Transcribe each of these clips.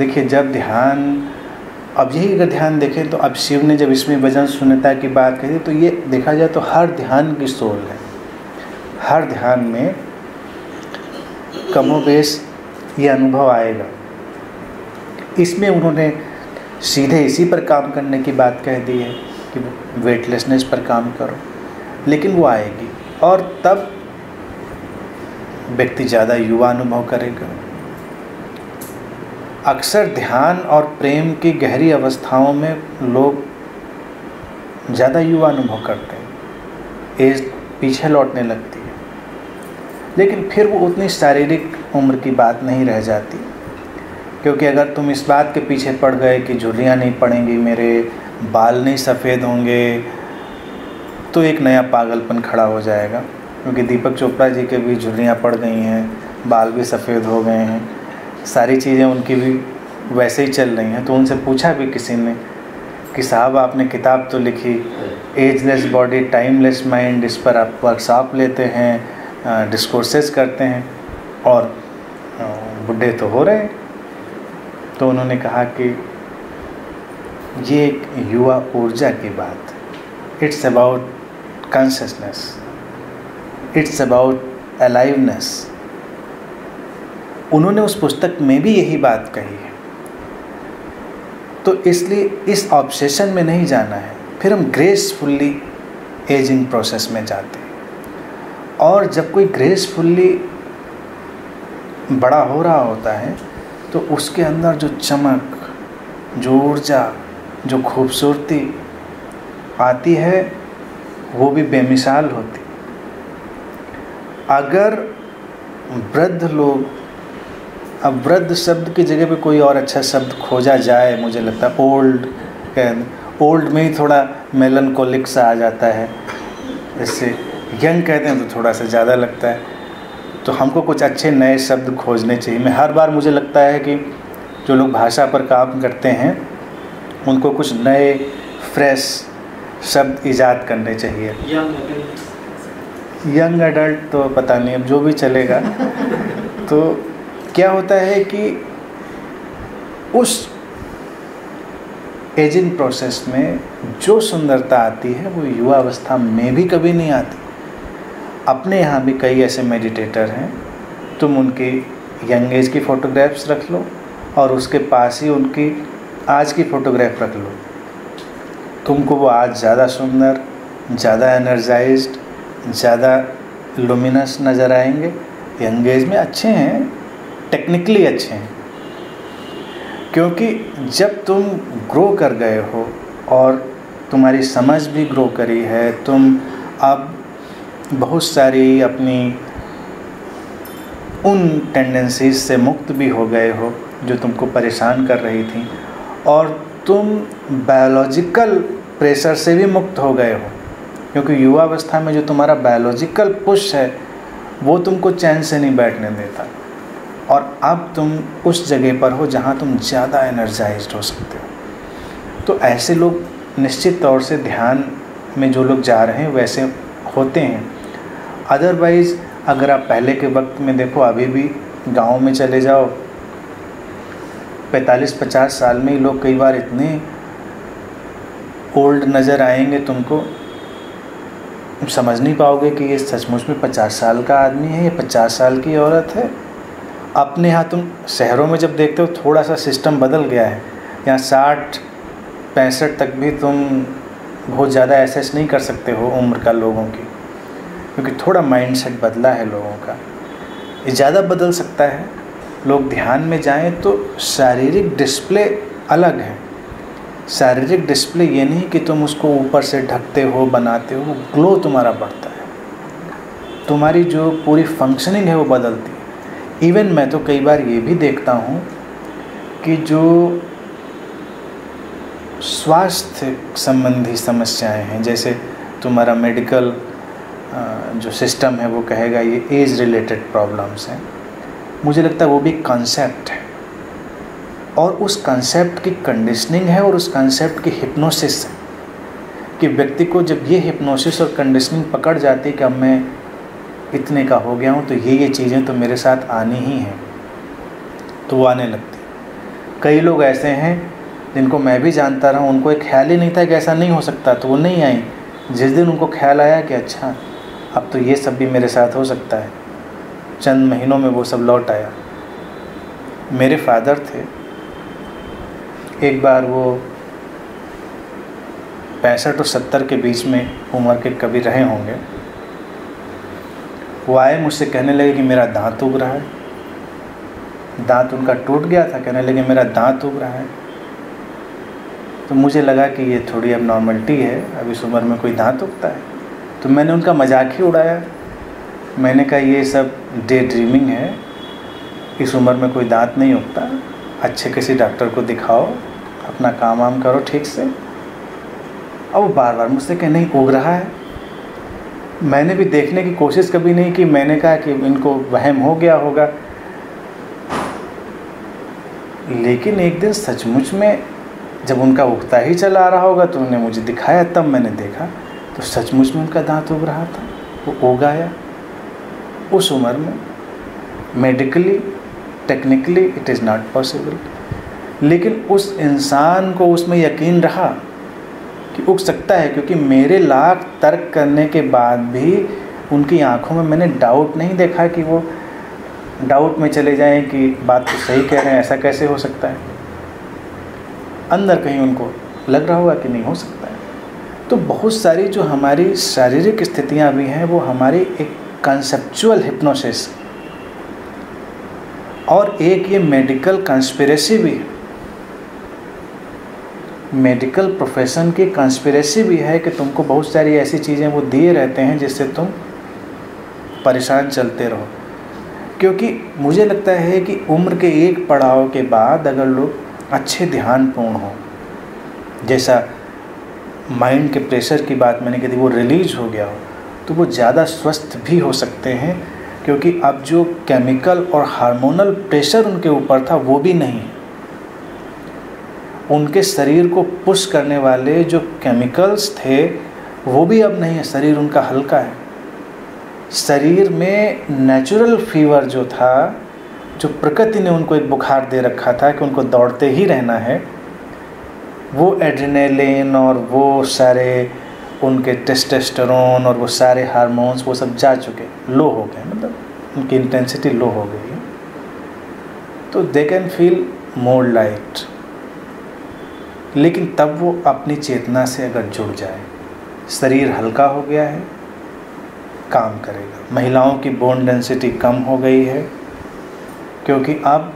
देखिए जब ध्यान, अब यही अगर ध्यान देखें तो अब शिव ने जब इसमें वजन शून्यता की बात कही तो ये देखा जाए तो हर ध्यान की सोल है। हर ध्यान में कमोबेश ये अनुभव आएगा। इसमें उन्होंने सीधे इसी पर काम करने की बात कह दी है कि वेटलेसनेस पर काम करो, लेकिन वो आएगी और तब व्यक्ति ज़्यादा युवा अनुभव करेगा। अक्सर ध्यान और प्रेम की गहरी अवस्थाओं में लोग ज़्यादा युवा अनुभव करते हैं, एज पीछे लौटने लगती है, लेकिन फिर वो उतनी शारीरिक उम्र की बात नहीं रह जाती। क्योंकि अगर तुम इस बात के पीछे पड़ गए कि झुर्रियाँ नहीं पड़ेंगी, मेरे बाल नहीं सफ़ेद होंगे, तो एक नया पागलपन खड़ा हो जाएगा। क्योंकि दीपक चोपड़ा जी के भी झुर्रियाँ पड़ गई हैं, बाल भी सफ़ेद हो गए हैं, सारी चीज़ें उनकी भी वैसे ही चल रही हैं। तो उनसे पूछा भी किसी ने कि साहब आपने किताब तो लिखी एजलेस बॉडी टाइमलेस माइंड, इस पर आप वर्कशॉप लेते हैं, डिस्कोर्सेस करते हैं और बुढ़े तो हो रहे हैं। तो उन्होंने कहा कि ये एक युवा ऊर्जा की बात, it's about consciousness, it's about aliveness. उन्होंने उस पुस्तक में भी यही बात कही है। तो इसलिए इस ऑब्सेशन में नहीं जाना है, फिर हम ग्रेसफुल्ली एजिंग प्रोसेस में जाते हैं। और जब कोई ग्रेसफुल्ली बड़ा हो रहा होता है तो उसके अंदर जो चमक, जो ऊर्जा, जो खूबसूरती आती है वो भी बेमिसाल होती। अगर वृद्ध लोग, अब वृद्ध शब्द की जगह पे कोई और अच्छा शब्द खोजा जाए, मुझे लगता है ओल्ड में ही थोड़ा मेलनकोलिक सा आ जाता है, जैसे यंग कहते हैं तो थोड़ा सा ज़्यादा लगता है। तो हमको कुछ अच्छे नए शब्द खोजने चाहिए। मैं हर बार मुझे लगता है कि जो लोग भाषा पर काम करते हैं उनको कुछ नए फ्रेश शब्द ईजाद करने चाहिए। यंग एडल्ट तो पता नहीं, अब जो भी चलेगा। तो क्या होता है कि उस एजिंग प्रोसेस में जो सुंदरता आती है वो युवा अवस्था में भी कभी नहीं आती। अपने यहाँ भी कई ऐसे मेडिटेटर हैं, तुम उनकी यंग एज की फ़ोटोग्राफ्स रख लो और उसके पास ही उनकी आज की फ़ोटोग्राफ रख लो, तुमको वो आज ज़्यादा सुंदर, ज़्यादा एनर्जाइज्ड, ज़्यादा लुमिनस नज़र आएंगे। यंग एज में अच्छे हैं, टेक्निकली अच्छे हैं, क्योंकि जब तुम ग्रो कर गए हो और तुम्हारी समझ भी ग्रो करी है, तुम अब बहुत सारी अपनी उन टेंडेंसीज से मुक्त भी हो गए हो जो तुमको परेशान कर रही थी, और तुम बायोलॉजिकल प्रेशर से भी मुक्त हो गए हो। क्योंकि युवा अवस्था में जो तुम्हारा बायोलॉजिकल पुश है वो तुमको चैन से नहीं बैठने देता, और अब तुम उस जगह पर हो जहाँ तुम ज़्यादा एनर्जाइज्ड हो सकते हो। तो ऐसे लोग निश्चित तौर से ध्यान में जो लोग जा रहे हैं वैसे होते हैं। अदरवाइज़ अगर आप पहले के वक्त में देखो, अभी भी गांव में चले जाओ, 45-50 साल में ही लोग कई बार इतने ओल्ड नज़र आएंगे, तुमको समझ नहीं पाओगे कि ये सचमुच में 50 साल का आदमी है, ये 50 साल की औरत है। अपने यहाँ तुम शहरों में जब देखते हो थोड़ा सा सिस्टम बदल गया है, यहाँ 60-65 तक भी तुम बहुत ज़्यादा एसेस नहीं कर सकते हो उम्र का लोगों की, क्योंकि थोड़ा माइंडसेट बदला है लोगों का। ये ज़्यादा बदल सकता है। लोग ध्यान में जाएं तो शारीरिक डिस्प्ले अलग है। शारीरिक डिस्प्ले ये नहीं कि तुम उसको ऊपर से ढकते हो, बनाते हो, ग्लो तुम्हारा बढ़ता है, तुम्हारी जो पूरी फंक्शनिंग है वो बदलती है। इवन मैं तो कई बार ये भी देखता हूँ कि जो स्वास्थ्य संबंधी समस्याएं हैं, जैसे तुम्हारा मेडिकल जो सिस्टम है वो कहेगा ये एज रिलेटेड प्रॉब्लम्स हैं, मुझे लगता है वो भी कॉन्सेप्ट है, और उस कॉन्सेप्ट की कंडीशनिंग है और उस कॉन्सेप्ट की हिप्नोसिस है कि व्यक्ति को जब ये हिप्नोसिस और कंडीशनिंग पकड़ जाती है कि अब मैं इतने का हो गया हूँ तो ये चीज़ें तो मेरे साथ आनी ही हैं, तो वो आने लगती। कई लोग ऐसे हैं जिनको मैं भी जानता रहा हूँ, उनको एक ख्याल ही नहीं था कि ऐसा नहीं हो सकता, तो वो नहीं आई। जिस दिन उनको ख्याल आया कि अच्छा अब तो ये सब भी मेरे साथ हो सकता है, चंद महीनों में वो सब लौट आया। मेरे फादर थे, एक बार वो 65 और 70 के बीच में उम्र के कभी रहे होंगे। वो आए, मुझसे कहने लगे कि मेरा दांत उग रहा है। दांत उनका टूट गया था, कहने लगे मेरा दांत उग रहा है। तो मुझे लगा कि ये थोड़ी अब नॉर्मलिटी है, अब इस उम्र में कोई दांत उगता है। तो मैंने उनका मजाक ही उड़ाया। मैंने कहा ये सब डे ड्रीमिंग है, इस उम्र में कोई दांत नहीं उगता, अच्छे किसी डॉक्टर को दिखाओ, अपना काम वाम करो ठीक से। अब वो बार बार मुझसे कहे नहीं उग रहा है। मैंने भी देखने की कोशिश कभी नहीं की। मैंने कहा कि इनको वहम हो गया होगा। लेकिन एक दिन सचमुच में जब उनका उगता ही चला आ रहा होगा तो उन्होंने मुझे दिखाया, तब मैंने देखा तो सचमुच में उनका दांत उग रहा था। वो उग आया उस उम्र में। Medically technically it is not possible, लेकिन उस इंसान को उसमें यकीन रहा कि उग सकता है, क्योंकि मेरे लाख तर्क करने के बाद भी उनकी आंखों में मैंने डाउट नहीं देखा कि वो डाउट में चले जाएं कि बात तो सही कह रहे हैं, ऐसा कैसे हो सकता है। अंदर कहीं उनको लग रहा होगा कि नहीं हो सकता है। तो बहुत सारी जो हमारी शारीरिक स्थितियां भी हैं वो हमारी एक कंसेप्चुअल हिप्नोसिस और एक ये मेडिकल कंस्पिरेसी भी है। मेडिकल प्रोफेशन की कंस्पिरेसी भी है कि तुमको बहुत सारी ऐसी चीज़ें वो दिए रहते हैं जिससे तुम परेशान चलते रहो। क्योंकि मुझे लगता है कि उम्र के एक पड़ाव के बाद अगर लोग अच्छे ध्यानपूर्ण हों, जैसा माइंड के प्रेशर की बात मैंने कही थी, वो रिलीज हो गया हो, तो वो ज़्यादा स्वस्थ भी हो सकते हैं। क्योंकि अब जो केमिकल और हार्मोनल प्रेशर उनके ऊपर था वो भी नहीं है। उनके शरीर को पुश करने वाले जो केमिकल्स थे वो भी अब नहीं है। शरीर उनका हल्का है। शरीर में नेचुरल फीवर जो था, जो प्रकृति ने उनको एक बुखार दे रखा था कि उनको दौड़ते ही रहना है, वो एड्रेनालिन और वो सारे उनके टेस्टोस्टेरोन और वो सारे हार्मोन्स वो सब जा चुके, लो हो गए, मतलब उनकी इंटेंसिटी लो हो गई है। तो they can feel more light. लेकिन तब वो अपनी चेतना से अगर जुड़ जाए, शरीर हल्का हो गया है, काम करेगा। महिलाओं की बोन डेंसिटी कम हो गई है, क्योंकि अब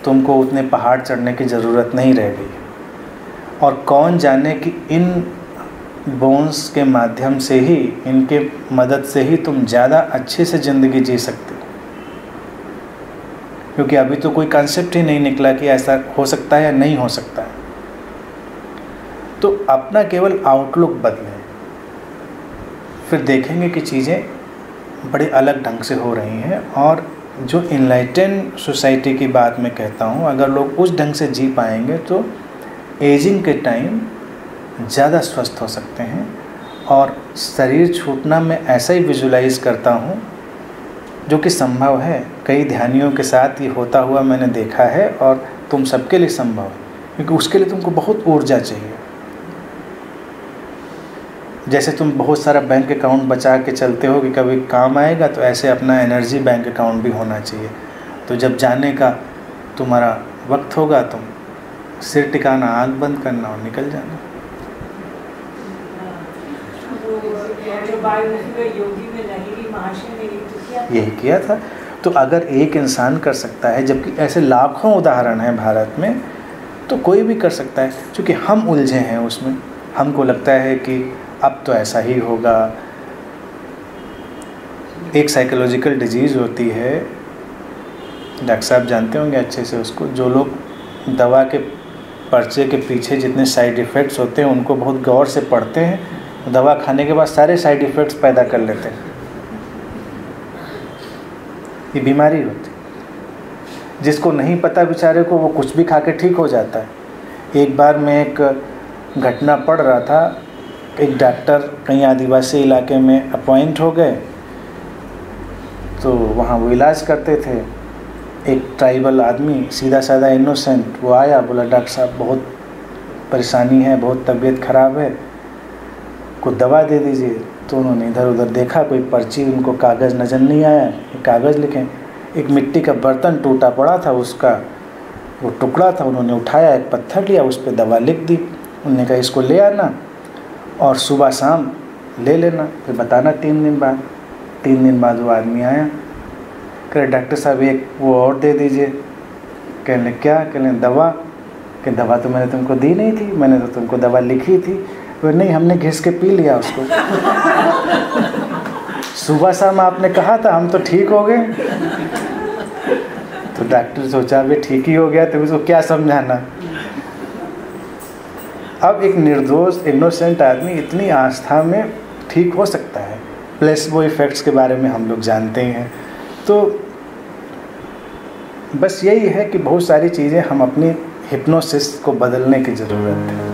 तुमको उतने पहाड़ चढ़ने की ज़रूरत नहीं रह गई। और कौन जाने कि इन बोन्स के माध्यम से ही, इनके मदद से ही तुम ज़्यादा अच्छे से ज़िंदगी जी सकते हो। क्योंकि अभी तो कोई कंसेप्ट ही नहीं निकला कि ऐसा हो सकता है या नहीं हो सकता है। तो अपना केवल आउटलुक बदलें, फिर देखेंगे कि चीज़ें बड़े अलग ढंग से हो रही हैं। और जो इनलाइटेन सोसाइटी की बात मैं कहता हूँ, अगर लोग उस ढंग से जी पाएंगे तो एजिंग के टाइम ज़्यादा स्वस्थ हो सकते हैं। और शरीर छूटना मैं ऐसा ही विजुलाइज़ करता हूँ जो कि संभव है। कई ध्यानियों के साथ ये होता हुआ मैंने देखा है, और तुम सबके लिए संभव है, क्योंकि उसके लिए तुमको बहुत ऊर्जा चाहिए। जैसे तुम बहुत सारा बैंक अकाउंट बचा के चलते हो कि कभी काम आएगा, तो ऐसे अपना एनर्जी बैंक अकाउंट भी होना चाहिए। तो जब जाने का तुम्हारा वक्त होगा, तुम सिर टिकाना, आँख बंद करना और निकल जाना। यही किया था। तो अगर एक इंसान कर सकता है, जबकि ऐसे लाखों उदाहरण हैं भारत में, तो कोई भी कर सकता है। क्योंकि हम उलझे हैं उसमें, हमको लगता है कि अब तो ऐसा ही होगा। एक साइकोलॉजिकल डिजीज़ होती है, डॉक्टर साहब जानते होंगे अच्छे से उसको, जो लोग दवा के पर्चे के पीछे जितने साइड इफ़ेक्ट्स होते हैं उनको बहुत गौर से पढ़ते हैं, दवा खाने के बाद सारे साइड इफ़ेक्ट्स पैदा कर लेते हैं। ये बीमारी होती है। जिसको नहीं पता बेचारे को, वो कुछ भी खा के ठीक हो जाता है। एक बार मैं एक घटना पढ़ रहा था, एक डॉक्टर कहीं आदिवासी इलाके में अपॉइंट हो गए, तो वहाँ वो इलाज करते थे। एक ट्राइबल आदमी, सीधा साधा इनोसेंट, वो आया, बोला डॉक्टर साहब बहुत परेशानी है, बहुत तबीयत ख़राब है, कुछ दवा दे दीजिए। तो उन्होंने इधर उधर देखा, कोई पर्ची, उनको कागज़ नज़र नहीं आया, कागज़ लिखें। एक मिट्टी का बर्तन टूटा पड़ा था, उसका वो टुकड़ा था, उन्होंने उठाया, एक पत्थर लिया, उस पर दवा लिख दी। उन्होंने कहा इसको ले आना और सुबह शाम ले लेना, फिर बताना 3 दिन बाद। 3 दिन बाद वो आदमी आया, कह डॉक्टर साहब एक वो और दे दीजिए। कहने क्या? कहने दवा। कि दवा तो मैंने तुमको दी नहीं थी, मैंने तो तुमको दवा लिखी थी। वो नहीं, हमने घिस के पी लिया उसको। सुबह शाम आपने कहा था, हम तो ठीक हो गए। तो डॉक्टर सोचा भी ठीक ही हो गया, तो उसको क्या समझाना। अब एक निर्दोष इनोसेंट आदमी इतनी आस्था में ठीक हो सकता है। प्लेसबो इफ़ेक्ट्स के बारे में हम लोग जानते हैं। तो बस यही है कि बहुत सारी चीज़ें हम अपनी हिप्नोसिस को बदलने की ज़रूरत है।